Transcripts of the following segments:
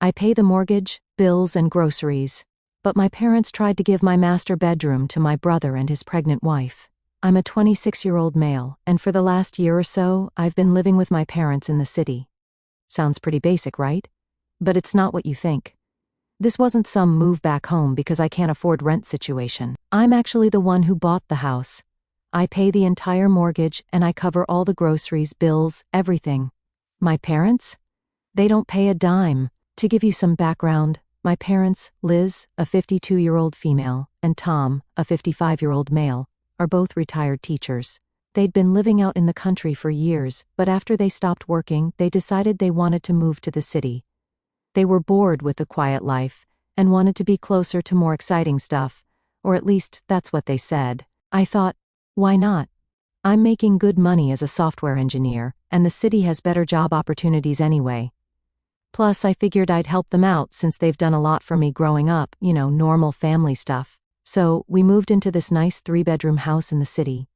I pay the mortgage, bills, and groceries. But my parents tried to give my master bedroom to my brother and his pregnant wife. I'm a 26-year-old male, and for the last year or so, I've been living with my parents in the city. Sounds pretty basic, right? But it's not what you think. This wasn't some move back home because I can't afford rent situation. I'm actually the one who bought the house. I pay the entire mortgage and I cover all the groceries, bills, everything. My parents? They don't pay a dime. To give you some background, my parents, Liz, a 52-year-old female, and Tom, a 55-year-old male, are both retired teachers. They'd been living out in the country for years, but after they stopped working, they decided they wanted to move to the city. They were bored with the quiet life and wanted to be closer to more exciting stuff, or at least that's what they said. I thought, why not? I'm making good money as a software engineer, and the city has better job opportunities anyway. Plus, I figured I'd help them out since they've done a lot for me growing up, normal family stuff. So, we moved into this nice 3-bedroom house in the city.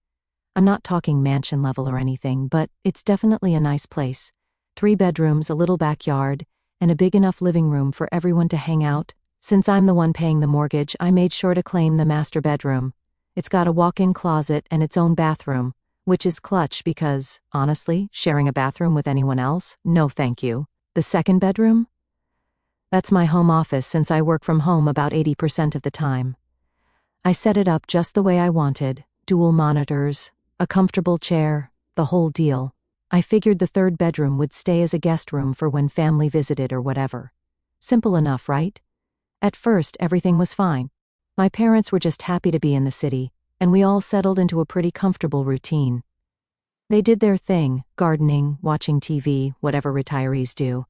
I'm not talking mansion level or anything, but it's definitely a nice place. 3 bedrooms, a little backyard, and a big enough living room for everyone to hang out. Since I'm the one paying the mortgage, I made sure to claim the master bedroom. It's got a walk-in closet and its own bathroom, which is clutch because, honestly, sharing a bathroom with anyone else? No thank you. The second bedroom? That's my home office since I work from home about 80% of the time. I set it up just the way I wanted, dual monitors, a comfortable chair, the whole deal. I figured the third bedroom would stay as a guest room for when family visited or whatever. Simple enough, right? At first, everything was fine. My parents were just happy to be in the city, and we all settled into a pretty comfortable routine. They did their thing, gardening, watching TV, whatever retirees do.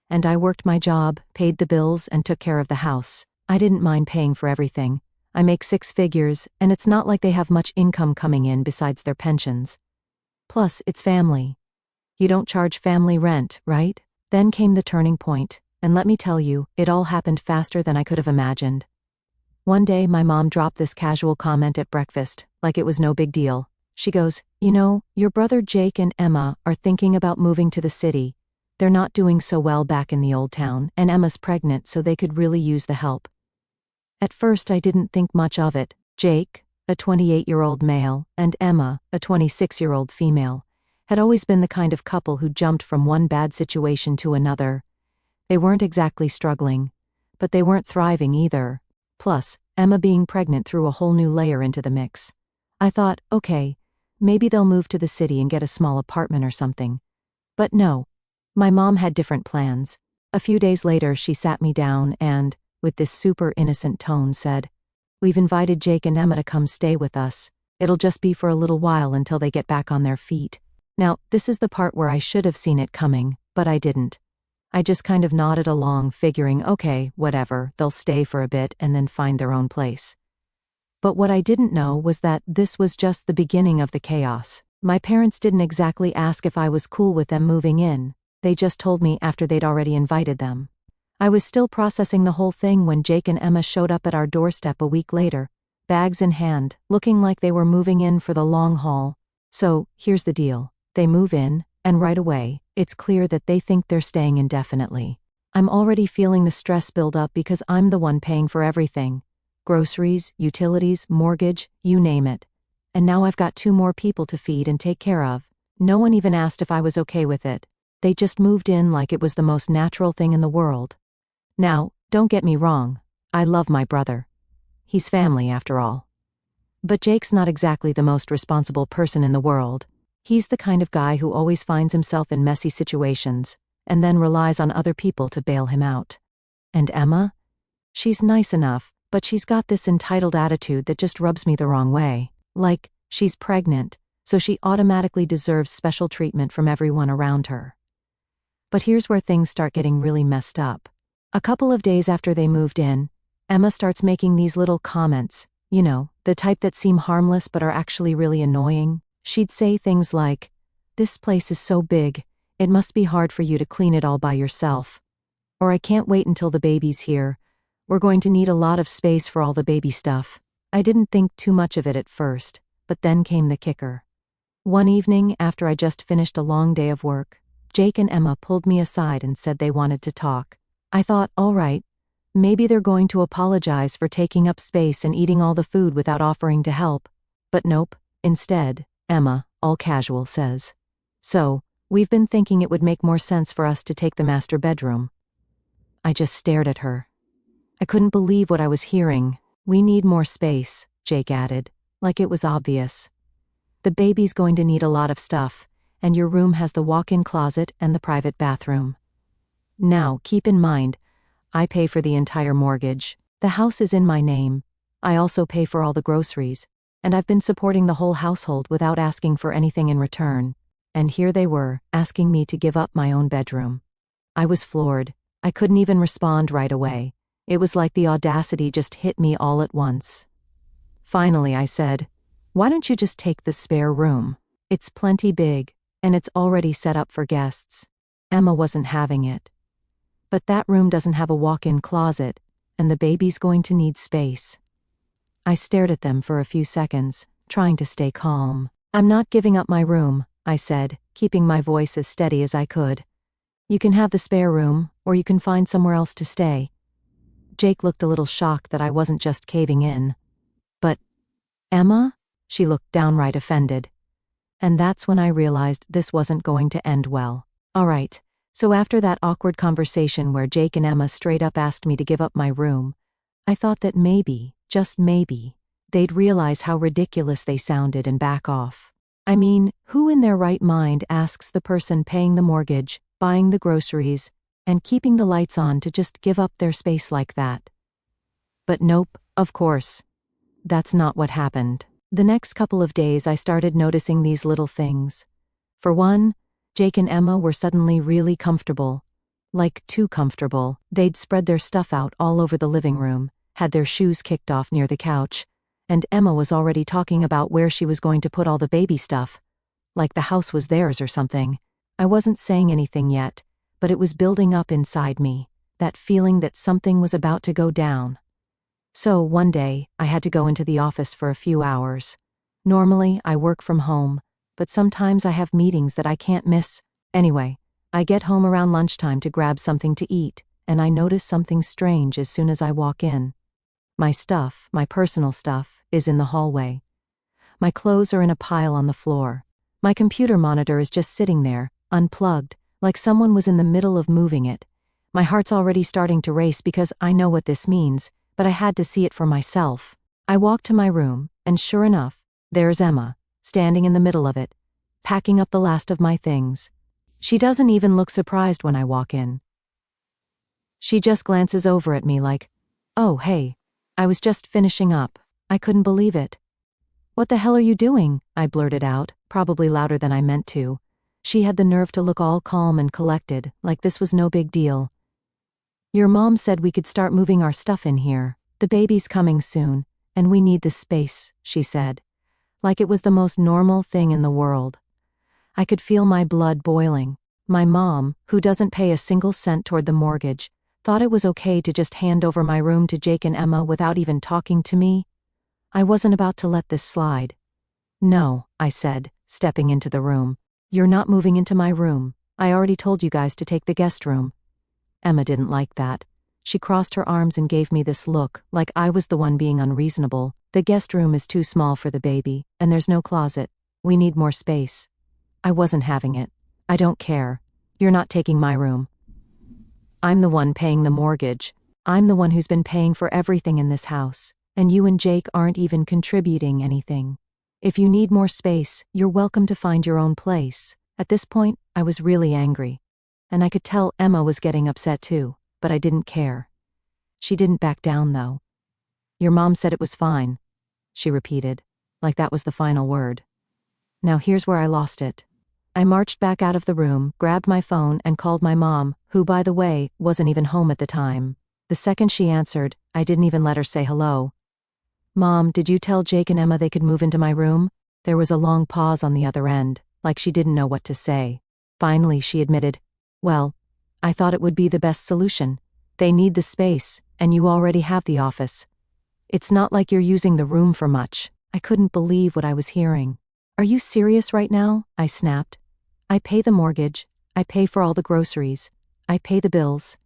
And I worked my job, paid the bills, and took care of the house. I didn't mind paying for everything. I make 6 figures, and it's not like they have much income coming in besides their pensions. Plus, it's family. You don't charge family rent, right? Then came the turning point, and let me tell you, it all happened faster than I could have imagined. One day, my mom dropped this casual comment at breakfast, like it was no big deal. She goes, your brother Jake and Emma are thinking about moving to the city. They're not doing so well back in the old town, and Emma's pregnant, so they could really use the help. At first, I didn't think much of it. Jake, a 28-year-old male, and Emma, a 26-year-old female, had always been the kind of couple who jumped from one bad situation to another. They weren't exactly struggling, but they weren't thriving either. Plus, Emma being pregnant threw a whole new layer into the mix. I thought, okay, maybe they'll move to the city and get a small apartment or something. But no, my mom had different plans. A few days later, she sat me down and, with this super innocent tone, said, "We've invited Jake and Emma to come stay with us. It'll just be for a little while until they get back on their feet." Now, this is the part where I should have seen it coming, but I didn't. I just kind of nodded along, figuring, okay, whatever, they'll stay for a bit and then find their own place. But what I didn't know was that this was just the beginning of the chaos. My parents didn't exactly ask if I was cool with them moving in. They just told me after they'd already invited them. I was still processing the whole thing when Jake and Emma showed up at our doorstep a week later, bags in hand, looking like they were moving in for the long haul. So, here's the deal. They move in, and right away, it's clear that they think they're staying indefinitely. I'm already feeling the stress build up because I'm the one paying for everything. Groceries, utilities, mortgage, you name it. And now I've got 2 more people to feed and take care of. No one even asked if I was okay with it. They just moved in like it was the most natural thing in the world. Now, don't get me wrong. I love my brother. He's family after all. But Jake's not exactly the most responsible person in the world. He's the kind of guy who always finds himself in messy situations, and then relies on other people to bail him out. And Emma? She's nice enough, but she's got this entitled attitude that just rubs me the wrong way. Like, she's pregnant, so she automatically deserves special treatment from everyone around her. But here's where things start getting really messed up. A couple of days after they moved in, Emma starts making these little comments, the type that seem harmless but are actually really annoying. She'd say things like, "This place is so big, it must be hard for you to clean it all by yourself." Or, "I can't wait until the baby's here. We're going to need a lot of space for all the baby stuff." I didn't think too much of it at first, but then came the kicker. One evening, after I just finished a long day of work, Jake and Emma pulled me aside and said they wanted to talk. I thought, all right, maybe they're going to apologize for taking up space and eating all the food without offering to help. But nope. Instead, Emma, all casual, says, "So, we've been thinking it would make more sense for us to take the master bedroom." I just stared at her. I couldn't believe what I was hearing. "We need more space," Jake added, like it was obvious. "The baby's going to need a lot of stuff, and your room has the walk-in closet and the private bathroom. Now, keep in mind, I pay for the entire mortgage. The house is in my name. I also pay for all the groceries, and I've been supporting the whole household without asking for anything in return." And here they were, asking me to give up my own bedroom. I was floored. I couldn't even respond right away. It was like the audacity just hit me all at once. Finally, I said, "Why don't you just take the spare room? It's plenty big, and it's already set up for guests." Emma wasn't having it. "But that room doesn't have a walk-in closet, and the baby's going to need space." I stared at them for a few seconds, trying to stay calm. "I'm not giving up my room," I said, keeping my voice as steady as I could. "You can have the spare room, or you can find somewhere else to stay." Jake looked a little shocked that I wasn't just caving in. "But, Emma?" She looked downright offended. And that's when I realized this wasn't going to end well. All right, so after that awkward conversation where Jake and Emma straight up asked me to give up my room, I thought that maybe, just maybe, they'd realize how ridiculous they sounded and back off. I mean, who in their right mind asks the person paying the mortgage, buying the groceries, and keeping the lights on to just give up their space like that? But nope, of course. That's not what happened. The next couple of days I started noticing these little things. For one, Jake and Emma were suddenly really comfortable. Like too comfortable. They'd spread their stuff out all over the living room, had their shoes kicked off near the couch, and Emma was already talking about where she was going to put all the baby stuff. Like the house was theirs or something. I wasn't saying anything yet, but it was building up inside me, that feeling that something was about to go down. So one day, I had to go into the office for a few hours. Normally, I work from home, but sometimes I have meetings that I can't miss. Anyway, I get home around lunchtime to grab something to eat, and I notice something strange as soon as I walk in. My stuff, my personal stuff, is in the hallway. My clothes are in a pile on the floor. My computer monitor is just sitting there, unplugged, like someone was in the middle of moving it. My heart's already starting to race because I know what this means, but I had to see it for myself. I walked to my room, and sure enough, there's Emma, standing in the middle of it, packing up the last of my things. She doesn't even look surprised when I walk in. She just glances over at me like, "Oh, hey, I was just finishing up." I couldn't believe it. "What the hell are you doing?" I blurted out, probably louder than I meant to. She had the nerve to look all calm and collected, like this was no big deal. "Your mom said we could start moving our stuff in here. The baby's coming soon, and we need the space," she said. Like it was the most normal thing in the world. I could feel my blood boiling. My mom, who doesn't pay a single cent toward the mortgage, thought it was okay to just hand over my room to Jake and Emma without even talking to me. I wasn't about to let this slide. "No," I said, stepping into the room. "You're not moving into my room. I already told you guys to take the guest room." Emma didn't like that. She crossed her arms and gave me this look, like I was the one being unreasonable. "The guest room is too small for the baby, and there's no closet. We need more space." I wasn't having it. "I don't care. You're not taking my room. I'm the one paying the mortgage. I'm the one who's been paying for everything in this house, and you and Jake aren't even contributing anything. If you need more space, you're welcome to find your own place." At this point, I was really angry. And I could tell Emma was getting upset too, but I didn't care. She didn't back down though. "Your mom said it was fine," she repeated, like that was the final word. Now here's where I lost it. I marched back out of the room, grabbed my phone, and called my mom, who, by the way, wasn't even home at the time. The second she answered, I didn't even let her say hello. "Mom, did you tell Jake and Emma they could move into my room?" There was a long pause on the other end, like she didn't know what to say. Finally, she admitted, "Well, I thought it would be the best solution. They need the space, and you already have the office. It's not like you're using the room for much." I couldn't believe what I was hearing. "Are you serious right now?" I snapped. "I pay the mortgage. I pay for all the groceries. I pay the bills.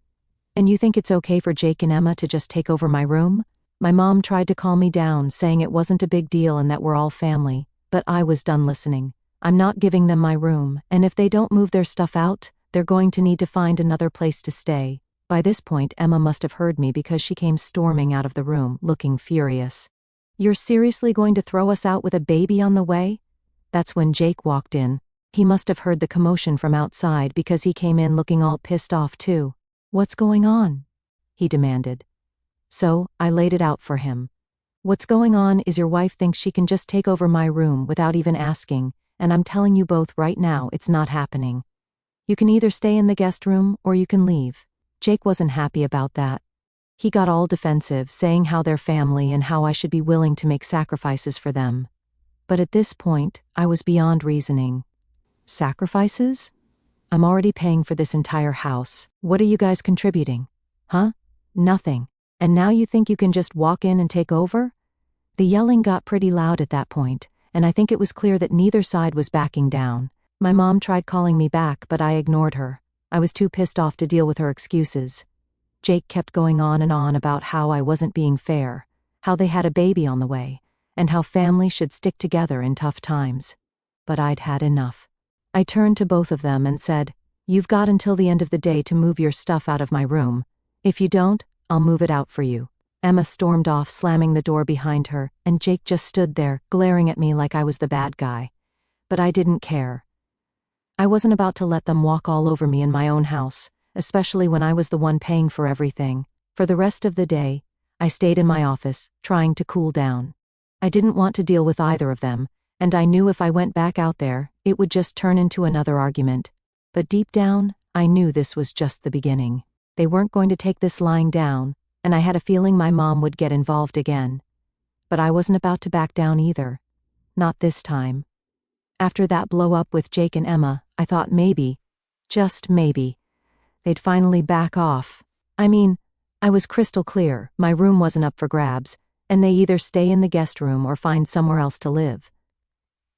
And you think it's okay for Jake and Emma to just take over my room? My mom tried to calm me down, saying it wasn't a big deal and that we're all family, but I was done listening. I'm not giving them my room, and if they don't move their stuff out, they're going to need to find another place to stay. By this point, Emma must have heard me because she came storming out of the room, looking furious. You're seriously going to throw us out with a baby on the way? That's when Jake walked in. He must have heard the commotion from outside because he came in looking all pissed off too. What's going on? He demanded. So, I laid it out for him. What's going on is your wife thinks she can just take over my room without even asking, and I'm telling you both right now it's not happening. You can either stay in the guest room or you can leave. Jake wasn't happy about that. He got all defensive, saying how they're family and how I should be willing to make sacrifices for them. But at this point, I was beyond reasoning. Sacrifices? I'm already paying for this entire house. What are you guys contributing? Huh? Nothing. And now you think you can just walk in and take over? The yelling got pretty loud at that point, and I think it was clear that neither side was backing down. My mom tried calling me back, but I ignored her. I was too pissed off to deal with her excuses. Jake kept going on and on about how I wasn't being fair, how they had a baby on the way, and how families should stick together in tough times. But I'd had enough. I turned to both of them and said, "You've got until the end of the day to move your stuff out of my room. If you don't, I'll move it out for you." Emma stormed off, slamming the door behind her, and Jake just stood there, glaring at me like I was the bad guy. But I didn't care. I wasn't about to let them walk all over me in my own house, especially when I was the one paying for everything. For the rest of the day, I stayed in my office, trying to cool down. I didn't want to deal with either of them, and I knew if I went back out there, it would just turn into another argument. But deep down, I knew this was just the beginning. They weren't going to take this lying down, and I had a feeling my mom would get involved again. But I wasn't about to back down either. Not this time. After that blow up with Jake and Emma, I thought maybe, just maybe, they'd finally back off. I mean, I was crystal clear, my room wasn't up for grabs, and they either stay in the guest room or find somewhere else to live.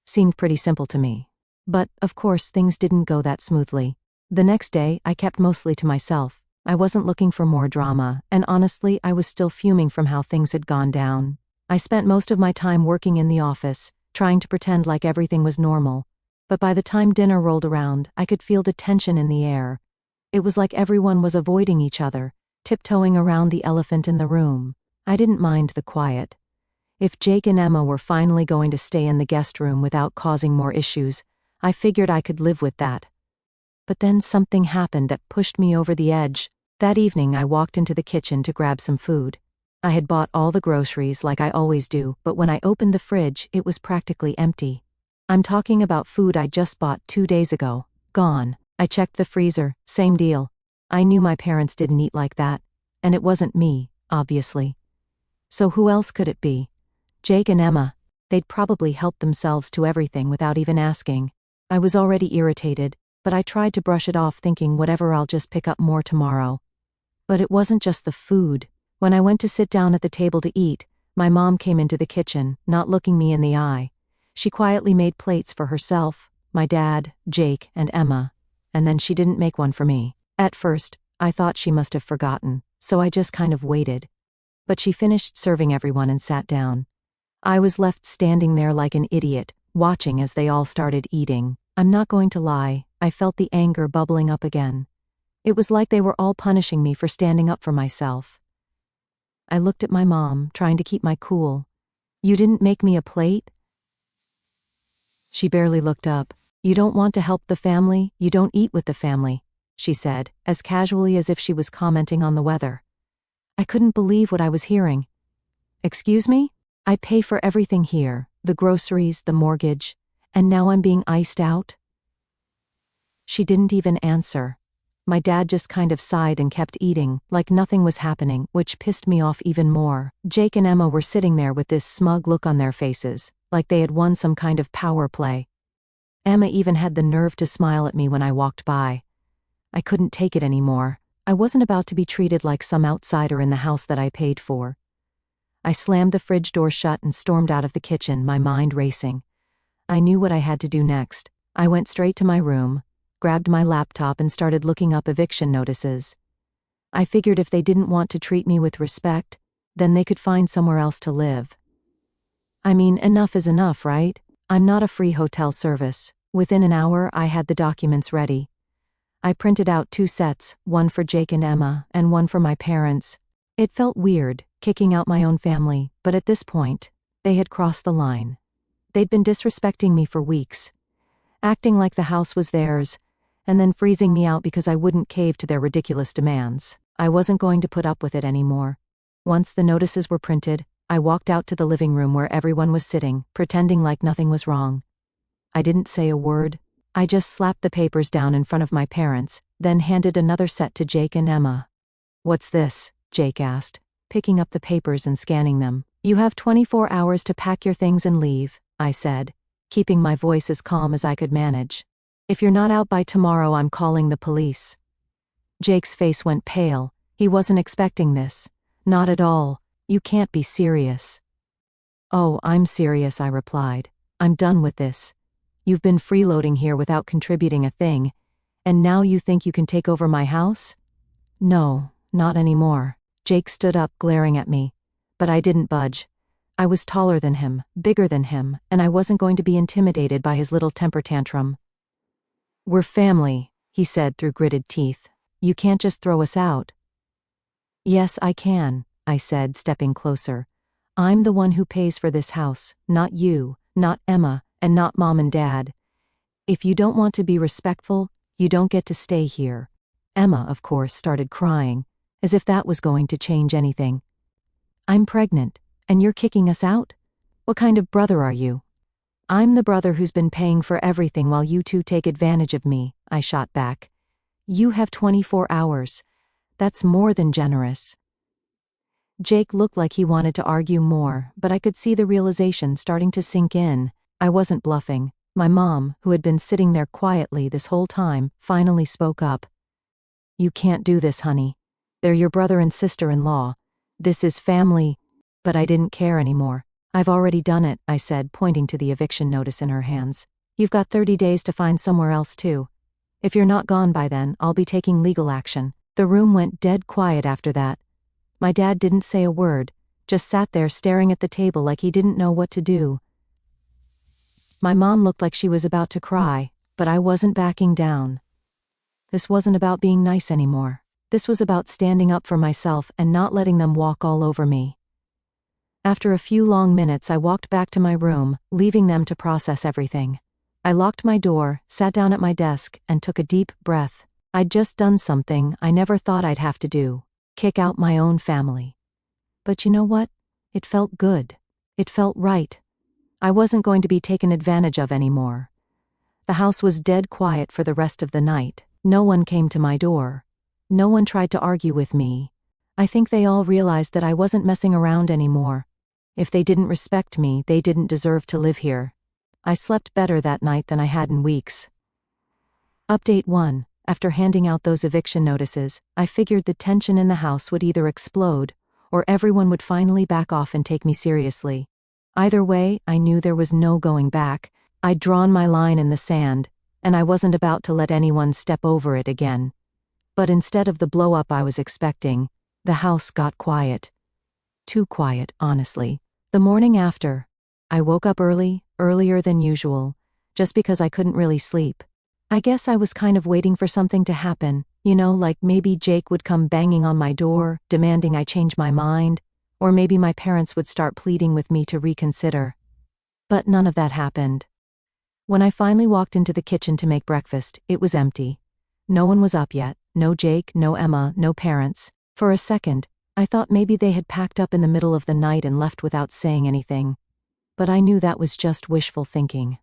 Seemed pretty simple to me. But, of course, things didn't go that smoothly. The next day, I kept mostly to myself. I wasn't looking for more drama, and honestly, I was still fuming from how things had gone down. I spent most of my time working in the office, trying to pretend like everything was normal. But by the time dinner rolled around, I could feel the tension in the air. It was like everyone was avoiding each other, tiptoeing around the elephant in the room. I didn't mind the quiet. If Jake and Emma were finally going to stay in the guest room without causing more issues, I figured I could live with that. But then something happened that pushed me over the edge. That evening I walked into the kitchen to grab some food. I had bought all the groceries like I always do, but when I opened the fridge, it was practically empty. I'm talking about food I just bought 2 days ago. Gone. I checked the freezer, same deal. I knew my parents didn't eat like that. And it wasn't me, obviously. So who else could it be? Jake and Emma. They'd probably helped themselves to everything without even asking. I was already irritated, but I tried to brush it off thinking whatever, I'll just pick up more tomorrow. But it wasn't just the food. When I went to sit down at the table to eat, my mom came into the kitchen, not looking me in the eye. She quietly made plates for herself, my dad, Jake, and Emma, and then she didn't make one for me. At first, I thought she must have forgotten, so I just kind of waited. But she finished serving everyone and sat down. I was left standing there like an idiot, watching as they all started eating. I'm not going to lie, I felt the anger bubbling up again. It was like they were all punishing me for standing up for myself. I looked at my mom, trying to keep my cool. "You didn't make me a plate?" She barely looked up. "You don't want to help the family, you don't eat with the family," she said, as casually as if she was commenting on the weather. I couldn't believe what I was hearing. "Excuse me? I pay for everything here, the groceries, the mortgage, and now I'm being iced out?" She didn't even answer. My dad just kind of sighed and kept eating, like nothing was happening, which pissed me off even more. Jake and Emma were sitting there with this smug look on their faces, like they had won some kind of power play. Emma even had the nerve to smile at me when I walked by. I couldn't take it anymore. I wasn't about to be treated like some outsider in the house that I paid for. I slammed the fridge door shut and stormed out of the kitchen, my mind racing. I knew what I had to do next. I went straight to my room, grabbed my laptop and started looking up eviction notices. I figured if they didn't want to treat me with respect, then they could find somewhere else to live. I mean, enough is enough, right? I'm not a free hotel service. Within an hour, I had the documents ready. I printed out 2 sets, one for Jake and Emma, and one for my parents. It felt weird, kicking out my own family, but at this point, they had crossed the line. They'd been disrespecting me for weeks, acting like the house was theirs, and then freezing me out because I wouldn't cave to their ridiculous demands. I wasn't going to put up with it anymore. Once the notices were printed, I walked out to the living room where everyone was sitting, pretending like nothing was wrong. I didn't say a word. I just slapped the papers down in front of my parents, then handed another set to Jake and Emma. "What's this?" Jake asked, picking up the papers and scanning them. "You have 24 hours to pack your things and leave," I said, keeping my voice as calm as I could manage. "If you're not out by tomorrow, I'm calling the police." Jake's face went pale. He wasn't expecting this. "Not at all. You can't be serious." "Oh, I'm serious," I replied. "I'm done with this. You've been freeloading here without contributing a thing, and now you think you can take over my house?" "No, not anymore." Jake stood up, glaring at me, but I didn't budge. I was taller than him, bigger than him, and I wasn't going to be intimidated by his little temper tantrum. "We're family," he said through gritted teeth. "You can't just throw us out." "Yes, I can," I said, stepping closer. "I'm the one who pays for this house, not you, not Emma, and not Mom and Dad. If you don't want to be respectful, you don't get to stay here." Emma, of course, started crying, as if that was going to change anything. "I'm pregnant, and you're kicking us out? What kind of brother are you?" "I'm the brother who's been paying for everything while you two take advantage of me," I shot back. "You have 24 hours. That's more than generous." Jake looked like he wanted to argue more, but I could see the realization starting to sink in. I wasn't bluffing. My mom, who had been sitting there quietly this whole time, finally spoke up. "You can't do this, honey. They're your brother and sister-in-law. This is family." But I didn't care anymore. "I've already done it," I said, pointing to the eviction notice in her hands. "You've got 30 days to find somewhere else too. If you're not gone by then, I'll be taking legal action." The room went dead quiet after that. My dad didn't say a word, just sat there staring at the table like he didn't know what to do. My mom looked like she was about to cry, but I wasn't backing down. This wasn't about being nice anymore. This was about standing up for myself and not letting them walk all over me. After a few long minutes, I walked back to my room, leaving them to process everything. I locked my door, sat down at my desk, and took a deep breath. I'd just done something I never thought I'd have to do: kick out my own family. But you know what? It felt good. It felt right. I wasn't going to be taken advantage of anymore. The house was dead quiet for the rest of the night. No one came to my door. No one tried to argue with me. I think they all realized that I wasn't messing around anymore. If they didn't respect me, they didn't deserve to live here. I slept better that night than I had in weeks. Update 1. After handing out those eviction notices, I figured the tension in the house would either explode, or everyone would finally back off and take me seriously. Either way, I knew there was no going back. I'd drawn my line in the sand, and I wasn't about to let anyone step over it again. But instead of the blow-up I was expecting, the house got quiet. Too quiet, honestly. The morning after, I woke up early, earlier than usual, just because I couldn't really sleep. I guess I was kind of waiting for something to happen, like maybe Jake would come banging on my door, demanding I change my mind, or maybe my parents would start pleading with me to reconsider. But none of that happened. When I finally walked into the kitchen to make breakfast, it was empty. No one was up yet. No Jake, no Emma, no parents. For a second, I thought maybe they had packed up in the middle of the night and left without saying anything. But I knew that was just wishful thinking.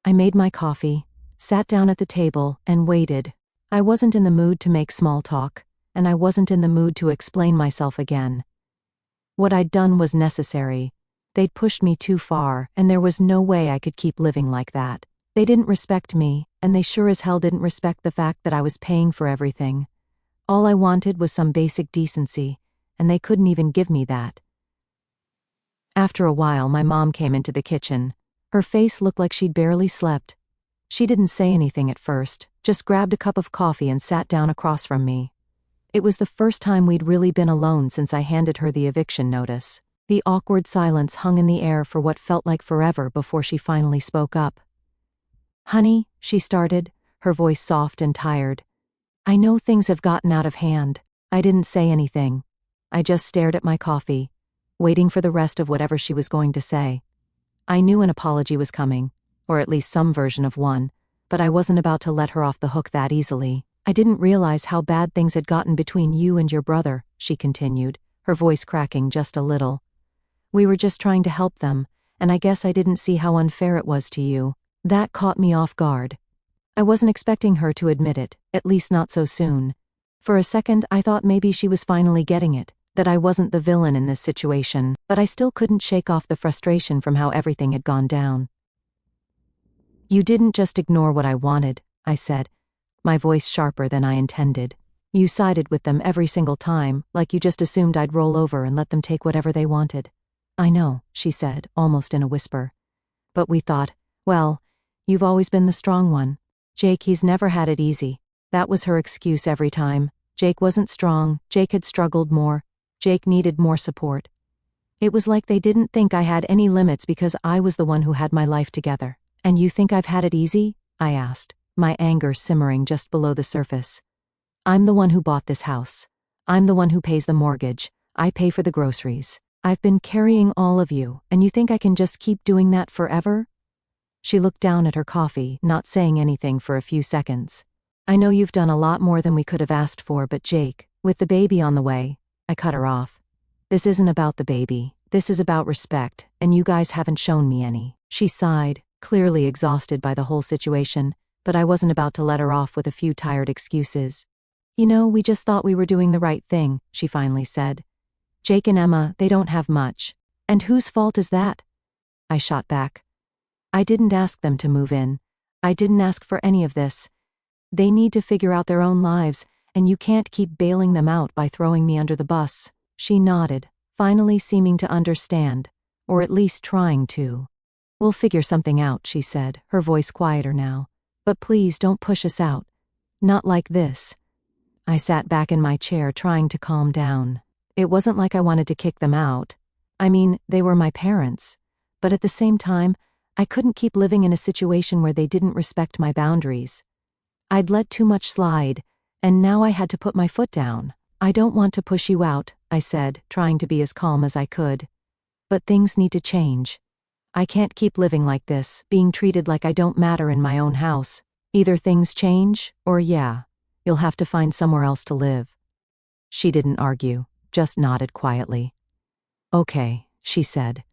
I made my coffee, sat down at the table, and waited. I wasn't in the mood to make small talk, and I wasn't in the mood to explain myself again. What I'd done was necessary. They'd pushed me too far, and there was no way I could keep living like that. They didn't respect me, and they sure as hell didn't respect the fact that I was paying for everything. All I wanted was some basic decency, and they couldn't even give me that. After a while, my mom came into the kitchen. Her face looked like she'd barely slept. She didn't say anything at first, just grabbed a cup of coffee and sat down across from me. It was the first time we'd really been alone since I handed her the eviction notice. The awkward silence hung in the air for what felt like forever before she finally spoke up. "Honey," she started, her voice soft and tired. "I know things have gotten out of hand." I didn't say anything. I just stared at my coffee, waiting for the rest of whatever she was going to say. I knew an apology was coming, or at least some version of one, but I wasn't about to let her off the hook that easily. "I didn't realize how bad things had gotten between you and your brother," she continued, her voice cracking just a little. "We were just trying to help them, and I guess I didn't see how unfair it was to you." That caught me off guard. I wasn't expecting her to admit it, at least not so soon. For a second I thought maybe she was finally getting it, that I wasn't the villain in this situation, but I still couldn't shake off the frustration from how everything had gone down. "You didn't just ignore what I wanted," I said, my voice sharper than I intended. "You sided with them every single time, like you just assumed I'd roll over and let them take whatever they wanted." "I know," she said, almost in a whisper. "But we thought, well, you've always been the strong one. Jake, he's never had it easy." That was her excuse every time. Jake wasn't strong, Jake had struggled more, Jake needed more support. It was like they didn't think I had any limits because I was the one who had my life together. "And you think I've had it easy?" I asked, my anger simmering just below the surface. "I'm the one who bought this house. I'm the one who pays the mortgage. I pay for the groceries. I've been carrying all of you, and you think I can just keep doing that forever?" She looked down at her coffee, not saying anything for a few seconds. "I know you've done a lot more than we could have asked for, but Jake, with the baby on the way," I cut her off. "This isn't about the baby. This is about respect, and you guys haven't shown me any." She sighed, clearly exhausted by the whole situation, but I wasn't about to let her off with a few tired excuses. "You know, we just thought we were doing the right thing," she finally said. "Jake and Emma, they don't have much. And whose fault is that?" I shot back. "I didn't ask them to move in. I didn't ask for any of this. They need to figure out their own lives, and you can't keep bailing them out by throwing me under the bus." She nodded, finally seeming to understand, or at least trying to. "We'll figure something out," she said, her voice quieter now. "But please don't push us out. Not like this." I sat back in my chair trying to calm down. It wasn't like I wanted to kick them out. I mean, they were my parents. But at the same time, I couldn't keep living in a situation where they didn't respect my boundaries. I'd let too much slide, and now I had to put my foot down. "I don't want to push you out," I said, trying to be as calm as I could. "But things need to change. I can't keep living like this, being treated like I don't matter in my own house. Either things change, or yeah, you'll have to find somewhere else to live." She didn't argue, just nodded quietly. "Okay," she said.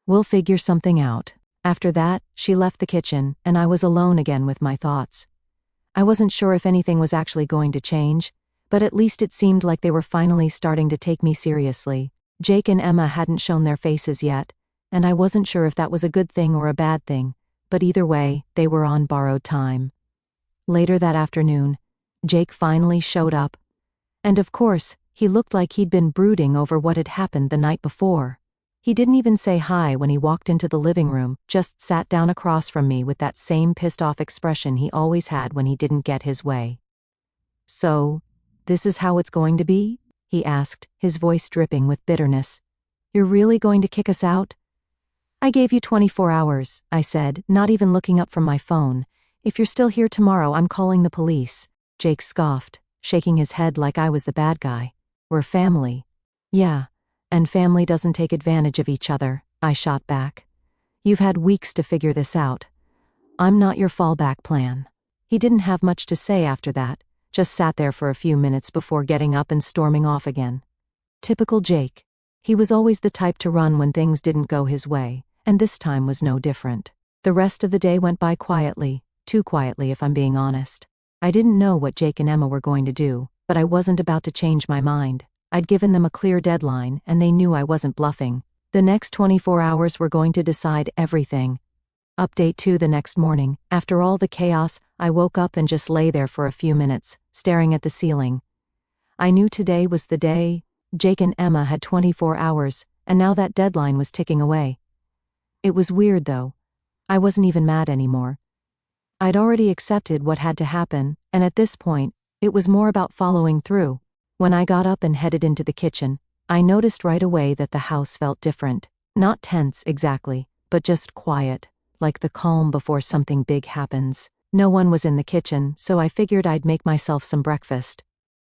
"We'll figure something out." After that, she left the kitchen, and I was alone again with my thoughts. I wasn't sure if anything was actually going to change, but at least it seemed like they were finally starting to take me seriously. Jake and Emma hadn't shown their faces yet, and I wasn't sure if that was a good thing or a bad thing, but either way, they were on borrowed time. Later that afternoon, Jake finally showed up. And of course, he looked like he'd been brooding over what had happened the night before. He didn't even say hi when he walked into the living room, just sat down across from me with that same pissed-off expression he always had when he didn't get his way. "So, this is how it's going to be?" he asked, his voice dripping with bitterness. "You're really going to kick us out?" "I gave you 24 hours, I said, not even looking up from my phone. "If you're still here tomorrow, I'm calling the police." Jake scoffed, shaking his head like I was the bad guy. "We're family." "Yeah. And family doesn't take advantage of each other," I shot back. "You've had weeks to figure this out. I'm not your fallback plan." He didn't have much to say after that, just sat there for a few minutes before getting up and storming off again. Typical Jake. He was always the type to run when things didn't go his way, and this time was no different. The rest of the day went by quietly, too quietly if I'm being honest. I didn't know what Jake and Emma were going to do, but I wasn't about to change my mind. I'd given them a clear deadline, and they knew I wasn't bluffing. The next 24 hours were going to decide everything. Update 2 the next morning. After all the chaos, I woke up and just lay there for a few minutes, staring at the ceiling. I knew today was the day. Jake and Emma had 24 hours, and now that deadline was ticking away. It was weird, though. I wasn't even mad anymore. I'd already accepted what had to happen, and at this point, it was more about following through. When I got up and headed into the kitchen, I noticed right away that the house felt different. Not tense exactly, but just quiet, like the calm before something big happens. No one was in the kitchen, so I figured I'd make myself some breakfast.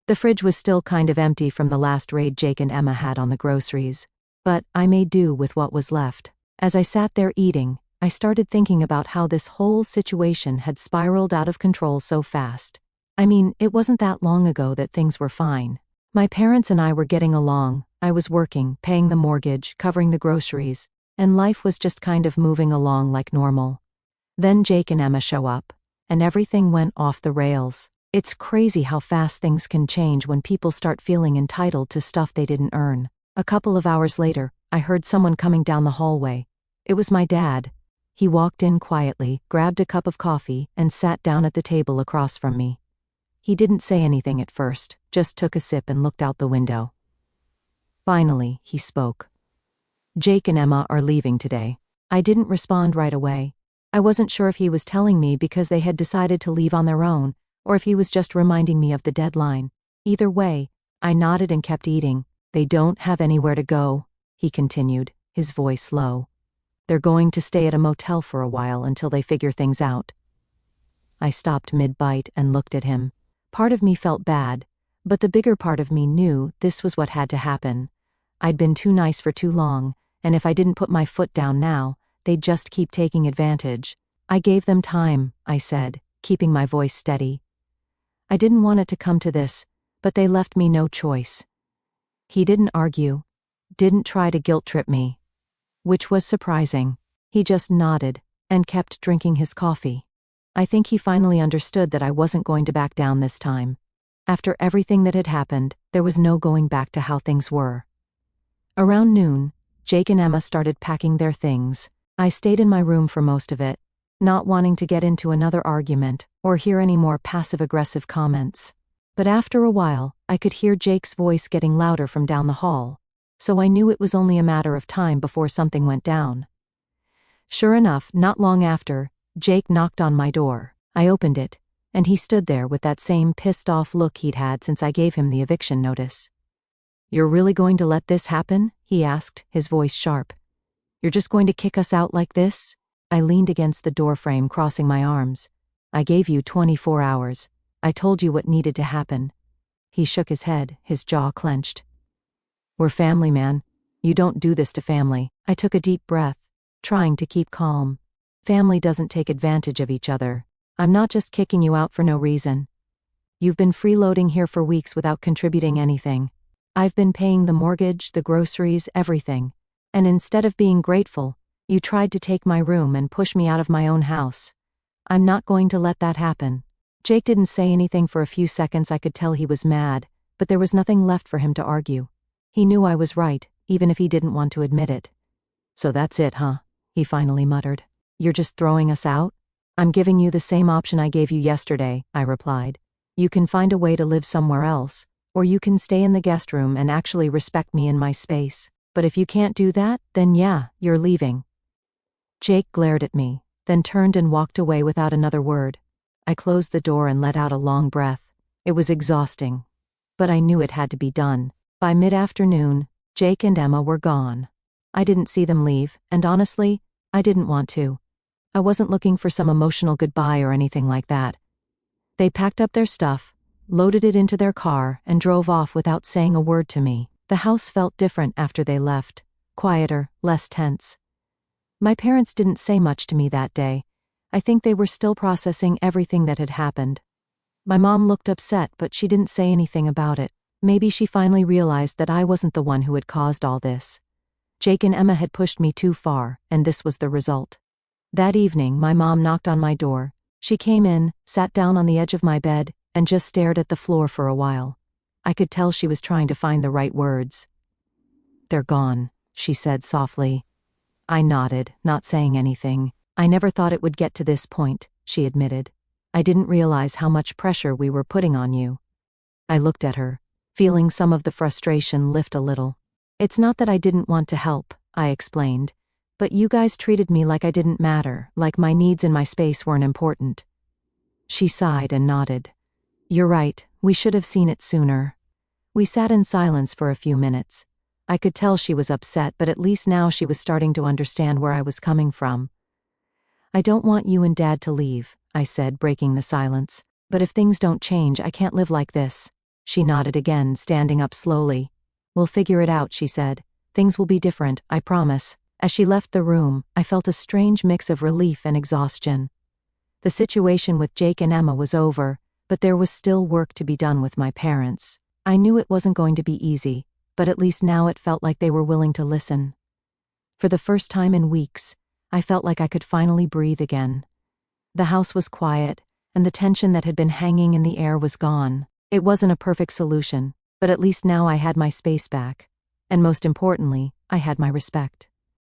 The fridge was still kind of empty from the last raid Jake and Emma had on the groceries, but I made do with what was left. As I sat there eating, I started thinking about how this whole situation had spiraled out of control so fast. I mean, it wasn't that long ago that things were fine. My parents and I were getting along, I was working, paying the mortgage, covering the groceries, and life was just kind of moving along like normal. Then Jake and Emma show up, and everything went off the rails. It's crazy how fast things can change when people start feeling entitled to stuff they didn't earn. A couple of hours later, I heard someone coming down the hallway. It was my dad. He walked in quietly, grabbed a cup of coffee, and sat down at the table across from me. He didn't say anything at first, just took a sip and looked out the window. Finally, he spoke. "Jake and Emma are leaving today." I didn't respond right away. I wasn't sure if he was telling me because they had decided to leave on their own, or if he was just reminding me of the deadline. Either way, I nodded and kept eating. "They don't have anywhere to go," he continued, his voice low. "They're going to stay at a motel for a while until they figure things out." I stopped mid-bite and looked at him. Part of me felt bad, but the bigger part of me knew this was what had to happen. I'd been too nice for too long, and if I didn't put my foot down now, they'd just keep taking advantage. "I gave them time," I said, keeping my voice steady. "I didn't want it to come to this, but they left me no choice." He didn't argue, didn't try to guilt-trip me, which was surprising. He just nodded and kept drinking his coffee. I think he finally understood that I wasn't going to back down this time. After everything that had happened, there was no going back to how things were. Around noon, Jake and Emma started packing their things. I stayed in my room for most of it, not wanting to get into another argument or hear any more passive-aggressive comments. But after a while, I could hear Jake's voice getting louder from down the hall, so I knew it was only a matter of time before something went down. Sure enough, not long after, Jake knocked on my door. I opened it, and he stood there with that same pissed-off look he'd had since I gave him the eviction notice. "You're really going to let this happen?" he asked, his voice sharp. "You're just going to kick us out like this?" I leaned against the doorframe, crossing my arms. "I gave you 24 hours. I told you what needed to happen." He shook his head, his jaw clenched. "We're family, man. You don't do this to family." I took a deep breath, trying to keep calm. Family doesn't take advantage of each other. I'm not just kicking you out for no reason. You've been freeloading here for weeks without contributing anything. I've been paying the mortgage, the groceries, everything. And instead of being grateful, you tried to take my room and push me out of my own house. I'm not going to let that happen." Jake didn't say anything for a few seconds. I could tell he was mad, but there was nothing left for him to argue. He knew I was right, even if he didn't want to admit it. "So that's it, huh?" he finally muttered. "You're just throwing us out?" "I'm giving you the same option I gave you yesterday," I replied. "You can find a way to live somewhere else, or you can stay in the guest room and actually respect me in my space. But if you can't do that, then yeah, you're leaving." Jake glared at me, then turned and walked away without another word. I closed the door and let out a long breath. It was exhausting, but I knew it had to be done. By mid-afternoon, Jake and Emma were gone. I didn't see them leave, and honestly, I didn't want to. I wasn't looking for some emotional goodbye or anything like that. They packed up their stuff, loaded it into their car, and drove off without saying a word to me. The house felt different after they left, quieter, less tense. My parents didn't say much to me that day. I think they were still processing everything that had happened. My mom looked upset, but she didn't say anything about it. Maybe she finally realized that I wasn't the one who had caused all this. Jake and Emma had pushed me too far, and this was the result. That evening, my mom knocked on my door. She came in, sat down on the edge of my bed, and just stared at the floor for a while. I could tell she was trying to find the right words. "They're gone," she said softly. I nodded, not saying anything. "I never thought it would get to this point," she admitted. "I didn't realize how much pressure we were putting on you." I looked at her, feeling some of the frustration lift a little. "It's not that I didn't want to help," I explained, "but you guys treated me like I didn't matter, like my needs and my space weren't important." She sighed and nodded. "You're right, we should have seen it sooner. We sat in silence for a few minutes. I could tell she was upset, but at least now she was starting to understand where I was coming from. "I don't want you and Dad to leave," I said, breaking the silence. "But if things don't change, I can't live like this." She nodded again, standing up slowly. "We'll figure it out," she said. "Things will be different, I promise." As she left the room, I felt a strange mix of relief and exhaustion. The situation with Jake and Emma was over, but there was still work to be done with my parents. I knew it wasn't going to be easy, but at least now it felt like they were willing to listen. For the first time in weeks, I felt like I could finally breathe again. The house was quiet, and the tension that had been hanging in the air was gone. It wasn't a perfect solution, but at least now I had my space back. And most importantly, I had my respect.